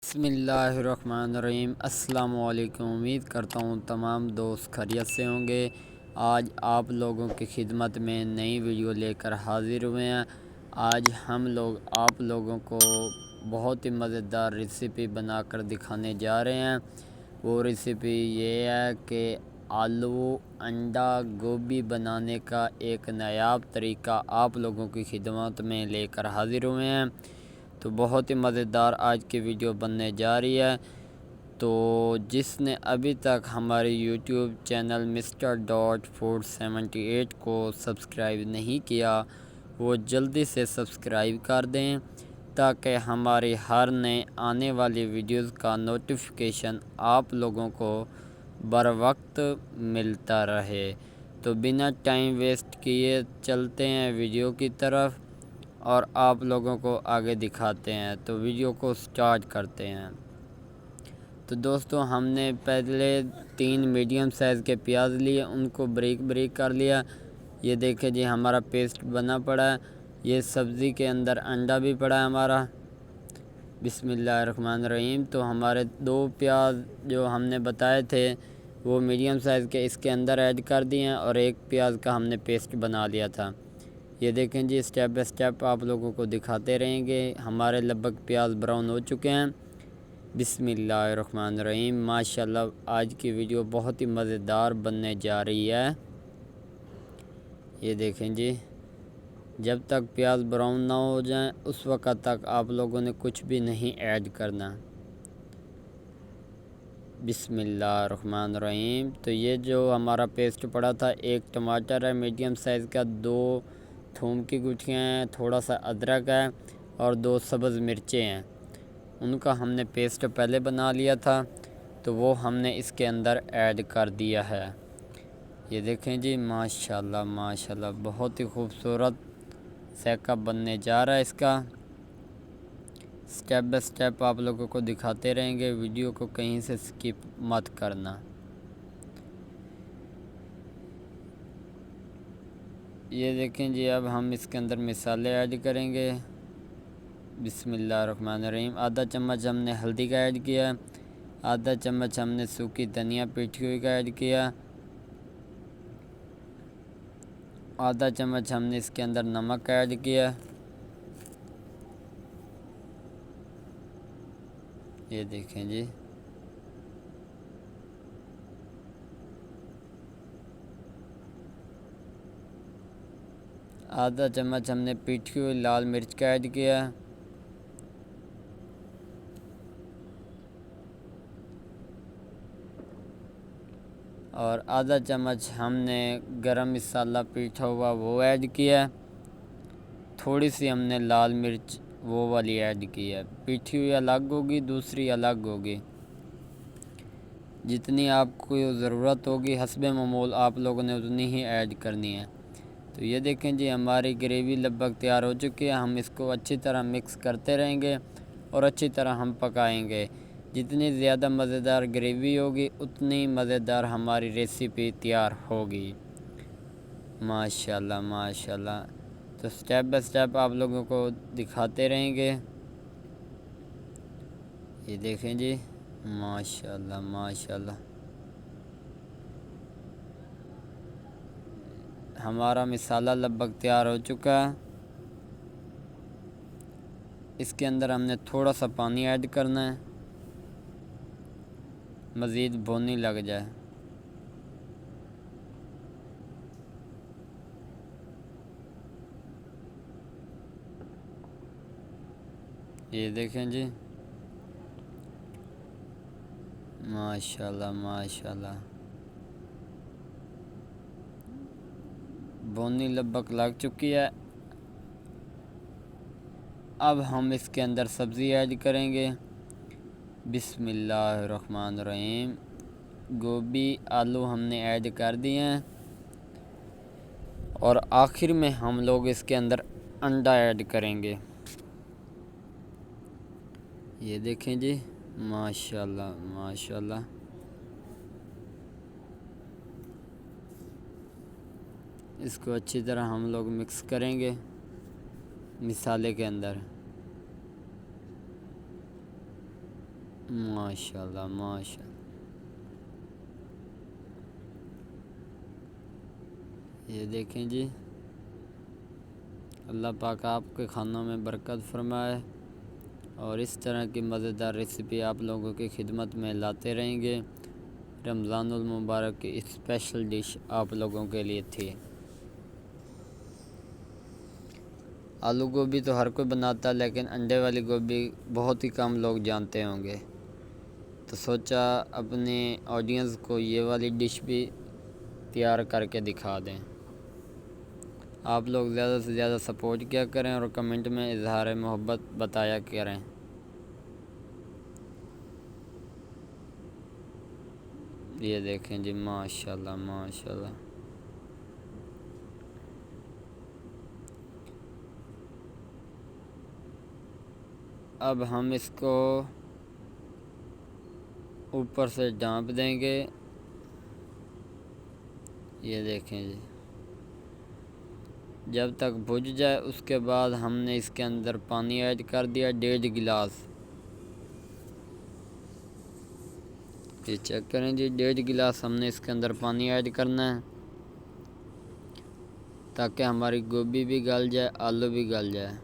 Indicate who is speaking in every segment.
Speaker 1: بسم اللہ الرحمن الرحیم۔ السلام علیکم۔ امید کرتا ہوں تمام دوست خیریت سے ہوں گے۔ آج آپ لوگوں کی خدمت میں نئی ویڈیو لے کر حاضر ہوئے ہیں۔ آج ہم لوگ آپ لوگوں کو بہت ہی مزیدار ریسیپی بنا کر دکھانے جا رہے ہیں۔ وہ ریسیپی یہ ہے کہ آلو انڈا گوبھی بنانے کا ایک نایاب طریقہ آپ لوگوں کی خدمت میں لے کر حاضر ہوئے ہیں۔ تو بہت ہی مزیدار آج کی ویڈیو بننے جا رہی ہے۔ تو جس نے ابھی تک ہمارے یوٹیوب چینل Mr.Food78 کو سبسکرائب نہیں کیا وہ جلدی سے سبسکرائب کر دیں تاکہ ہماری ہر نئے آنے والی ویڈیوز کا نوٹیفیکیشن آپ لوگوں کو بر وقت ملتا رہے۔ تو بنا ٹائم ویسٹ کیے چلتے ہیں ویڈیو کی طرف اور آپ لوگوں کو آگے دکھاتے ہیں۔ تو ویڈیو کو سٹارٹ کرتے ہیں۔ تو دوستو ہم نے پہلے 3 میڈیم سائز کے پیاز لیے، ان کو بریک کر لیا۔ یہ دیکھیں جی ہمارا پیسٹ بنا پڑا ہے۔ یہ سبزی کے اندر انڈا بھی پڑا ہے ہمارا۔ بسم اللہ الرحمن الرحیم۔ تو ہمارے 2 پیاز جو ہم نے بتائے تھے وہ میڈیم سائز کے اس کے اندر ایڈ کر دیے ہیں اور 1 پیاز کا ہم نے پیسٹ بنا لیا تھا۔ یہ دیکھیں جی سٹیپ بائی سٹیپ آپ لوگوں کو دکھاتے رہیں گے۔ ہمارے لگ بھگ پیاز براؤن ہو چکے ہیں۔ بسم اللہ الرحمن الرحیم۔ ماشاءاللہ آج کی ویڈیو بہت ہی مزیدار بننے جا رہی ہے۔ یہ دیکھیں جی جب تک پیاز براؤن نہ ہو جائیں اس وقت تک آپ لوگوں نے کچھ بھی نہیں ایڈ کرنا۔ بسم اللہ الرحمن الرحیم۔ تو یہ جو ہمارا پیسٹ پڑا تھا 1 ٹماٹر ہے میڈیم سائز کا، 2 تھوم کی گٹھیاں ہیں، تھوڑا سا ادرک ہے اور 2 سبز مرچیں ہیں۔ ان کا ہم نے پیسٹ پہلے بنا لیا تھا تو وہ ہم نے اس کے اندر ایڈ کر دیا ہے۔ یہ دیکھیں جی ماشاءاللہ بہت ہی خوبصورت ذائقہ بننے جا رہا ہے اس کا۔ سٹیپ بائی سٹیپ آپ لوگوں کو دکھاتے رہیں گے، ویڈیو کو کہیں سے سکپ مت کرنا۔ یہ دیکھیں جی اب ہم اس کے اندر مسالے ایڈ کریں گے۔ بسم اللہ الرحمن الرحیم۔ آدھا چمچ ہم نے ہلدی کا ایڈ کیا، آدھا چمچ ہم نے سوکھی دھنیا پیٹھی ہوئی کا ایڈ کیا، آدھا چمچ ہم نے اس کے اندر نمک ایڈ کیا۔ یہ دیکھیں جی آدھا چمچ ہم نے پیٹھی ہوئی لال مرچ کا ایڈ کیا، اور آدھا چمچ ہم نے گرم مسالہ پیٹھا ہوا وہ ایڈ کیا۔ تھوڑی سی ہم نے لال مرچ وہ والی ایڈ کی ہے، پیٹھی ہوئی الگ ہوگی دوسری الگ ہوگی۔ جتنی آپ کو ضرورت ہوگی حسب معمول آپ لوگوں نے اتنی ہی ایڈ کرنی ہے۔ تو یہ دیکھیں جی ہماری گریوی لگ بھگ تیار ہو چکی ہے۔ ہم اس کو اچھی طرح مکس کرتے رہیں گے اور اچھی طرح ہم پکائیں گے۔ جتنی زیادہ مزیدار گریوی ہوگی اتنی مزیدار ہماری ریسیپی تیار ہوگی۔ ماشاءاللہ۔ تو سٹیپ بائی سٹیپ آپ لوگوں کو دکھاتے رہیں گے۔ یہ دیکھیں جی ماشاءاللہ ہمارا مسالہ لگ بھگ تیار ہو چکا ہے۔ اس کے اندر ہم نے تھوڑا سا پانی ایڈ کرنا ہے مزید بھونی لگ جائے۔ یہ دیکھیں جی ماشاءاللہ بھونی لگ بھگ لگ چکی ہے۔ اب ہم اس کے اندر سبزی ایڈ کریں گے۔ بسم اللہ الرحمن الرحیم۔ گوبھی آلو ہم نے ایڈ کر دیے ہیں اور آخر میں ہم لوگ اس کے اندر انڈا ایڈ کریں گے۔ یہ دیکھیں جی ماشاءاللہ اس کو اچھی طرح ہم لوگ مکس کریں گے مسالے کے اندر۔ ماشاءاللہ ماشاءاللہ، یہ دیکھیں جی، اللہ پاک آپ کے کھانوں میں برکت فرمائے، اور اس طرح کی مزیدار ریسیپی آپ لوگوں کی خدمت میں لاتے رہیں گے۔ رمضان المبارک کی اسپیشل ڈش آپ لوگوں کے لیے تھی۔ آلو گوبھی تو ہر کوئی بناتا ہے، لیکن انڈے والی گوبھی بہت ہی کم لوگ جانتے ہوں گے، تو سوچا اپنے آڈینس کو یہ والی ڈش بھی تیار کر کے دکھا دیں۔ آپ لوگ زیادہ سے زیادہ سپورٹ کیا کریں اور کمنٹ میں اظہار محبت بتایا کریں۔ یہ دیکھیں جی، ماشاءاللہ ماشاءاللہ، اب ہم اس کو اوپر سے ڈھانپ دیں گے۔ یہ دیکھیں جی، جب تک بھج جائے اس کے بعد ہم نے اس کے اندر پانی ایڈ کر دیا 1.5 گلاس۔ یہ چیک کریں جی، 1.5 گلاس ہم نے اس کے اندر پانی ایڈ کرنا ہے، تاکہ ہماری گوبھی بھی گل جائے، آلو بھی گل جائے۔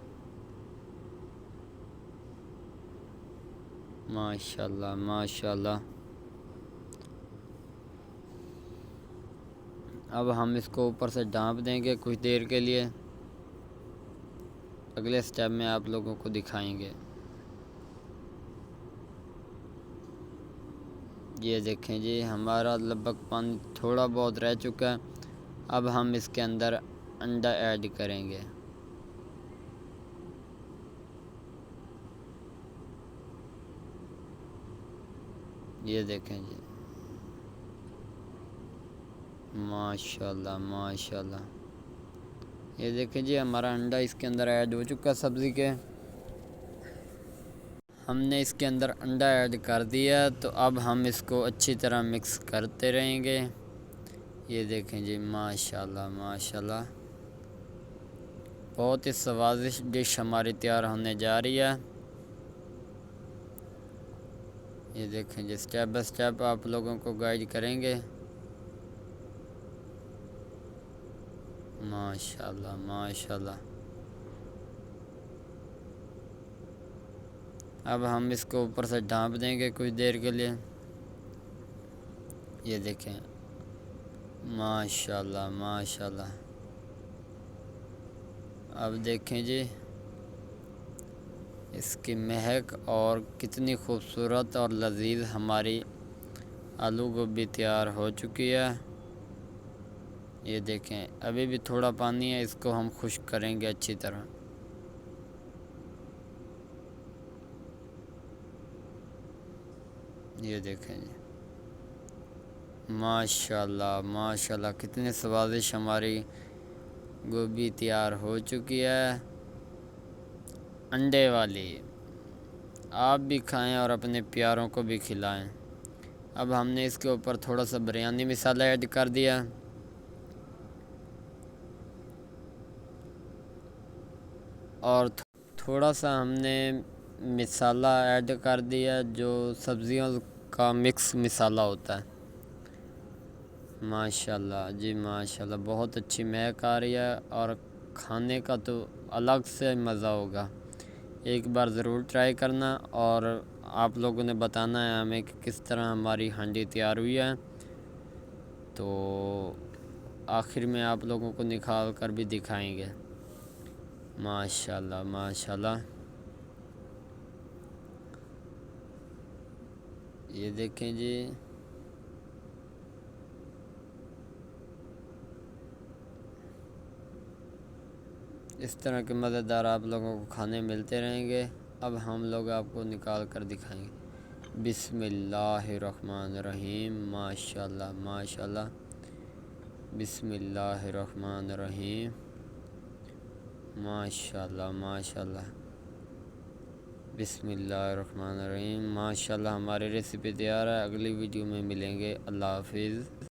Speaker 1: ماشاءاللہ ماشاءاللہ، اب ہم اس کو اوپر سے ڈھانپ دیں گے کچھ دیر کے لیے، اگلے سٹیپ میں آپ لوگوں کو دکھائیں گے۔ یہ دیکھیں جی، ہمارا لگ بھگ پانی تھوڑا بہت رہ چکا ہے، اب ہم اس کے اندر انڈا ایڈ کریں گے۔ یہ دیکھیں جی، ماشاءاللہ ماشاءاللہ، یہ دیکھیں جی، ہمارا انڈا اس کے اندر ایڈ ہو چکا سبزی کے۔ ہم نے اس کے اندر انڈا ایڈ کر دیا، تو اب ہم اس کو اچھی طرح مکس کرتے رہیں گے۔ یہ دیکھیں جی، ماشاءاللہ ماشاءاللہ، بہت ہی سوادش ڈش ہماری تیار ہونے جا رہی ہے۔ یہ دیکھیں جی، سٹیپ بائی سٹیپ آپ لوگوں کو گائیڈ کریں گے۔ ماشاءاللہ ماشاءاللہ، اب ہم اس کو اوپر سے ڈھانپ دیں گے کچھ دیر کے لیے۔ یہ دیکھیں، ماشاءاللہ ماشاءاللہ، اب دیکھیں جی، اس کی مہک اور کتنی خوبصورت اور لذیذ ہماری آلو گوبھی تیار ہو چکی ہے۔ یہ دیکھیں، ابھی بھی تھوڑا پانی ہے، اس کو ہم خشک کریں گے اچھی طرح۔ یہ دیکھیں جی، ماشاءاللہ ماشاءاللہ، کتنی سوادش ہماری گوبھی تیار ہو چکی ہے، انڈے والی۔ آپ بھی کھائیں اور اپنے پیاروں کو بھی کھلائیں۔ اب ہم نے اس کے اوپر تھوڑا سا بریانی مسالہ ایڈ کر دیا، اور تھوڑا سا ہم نے مسالہ ایڈ کر دیا جو سبزیوں کا مکس مسالہ ہوتا ہے۔ ماشاءاللہ جی ماشاءاللہ، بہت اچھی مہک آ رہی ہے، اور کھانے کا تو الگ سے مزہ ہوگا۔ ایک بار ضرور ٹرائی کرنا، اور آپ لوگوں نے بتانا ہے ہمیں کہ کس طرح ہماری ہانڈی تیار ہوئی ہے، تو آخر میں آپ لوگوں کو نکھال کر بھی دکھائیں گے۔ ماشاءاللہ ماشاءاللہ، یہ دیکھیں جی، اس طرح کے مزیدار آپ لوگوں کو کھانے ملتے رہیں گے۔ اب ہم لوگ آپ کو نکال کر دکھائیں گے۔ بسم اللہ الرحمن الرحیم، ماشاءاللہ ماشاءاللہ، بسم اللہ الرحمن الرحیم، ماشاءاللہ ماشاءاللہ، بسم اللہ الرحمن الرحیم، ماشاءاللہ، ہماری ریسیپی تیار ہے۔ اگلی ویڈیو میں ملیں گے، اللہ حافظ۔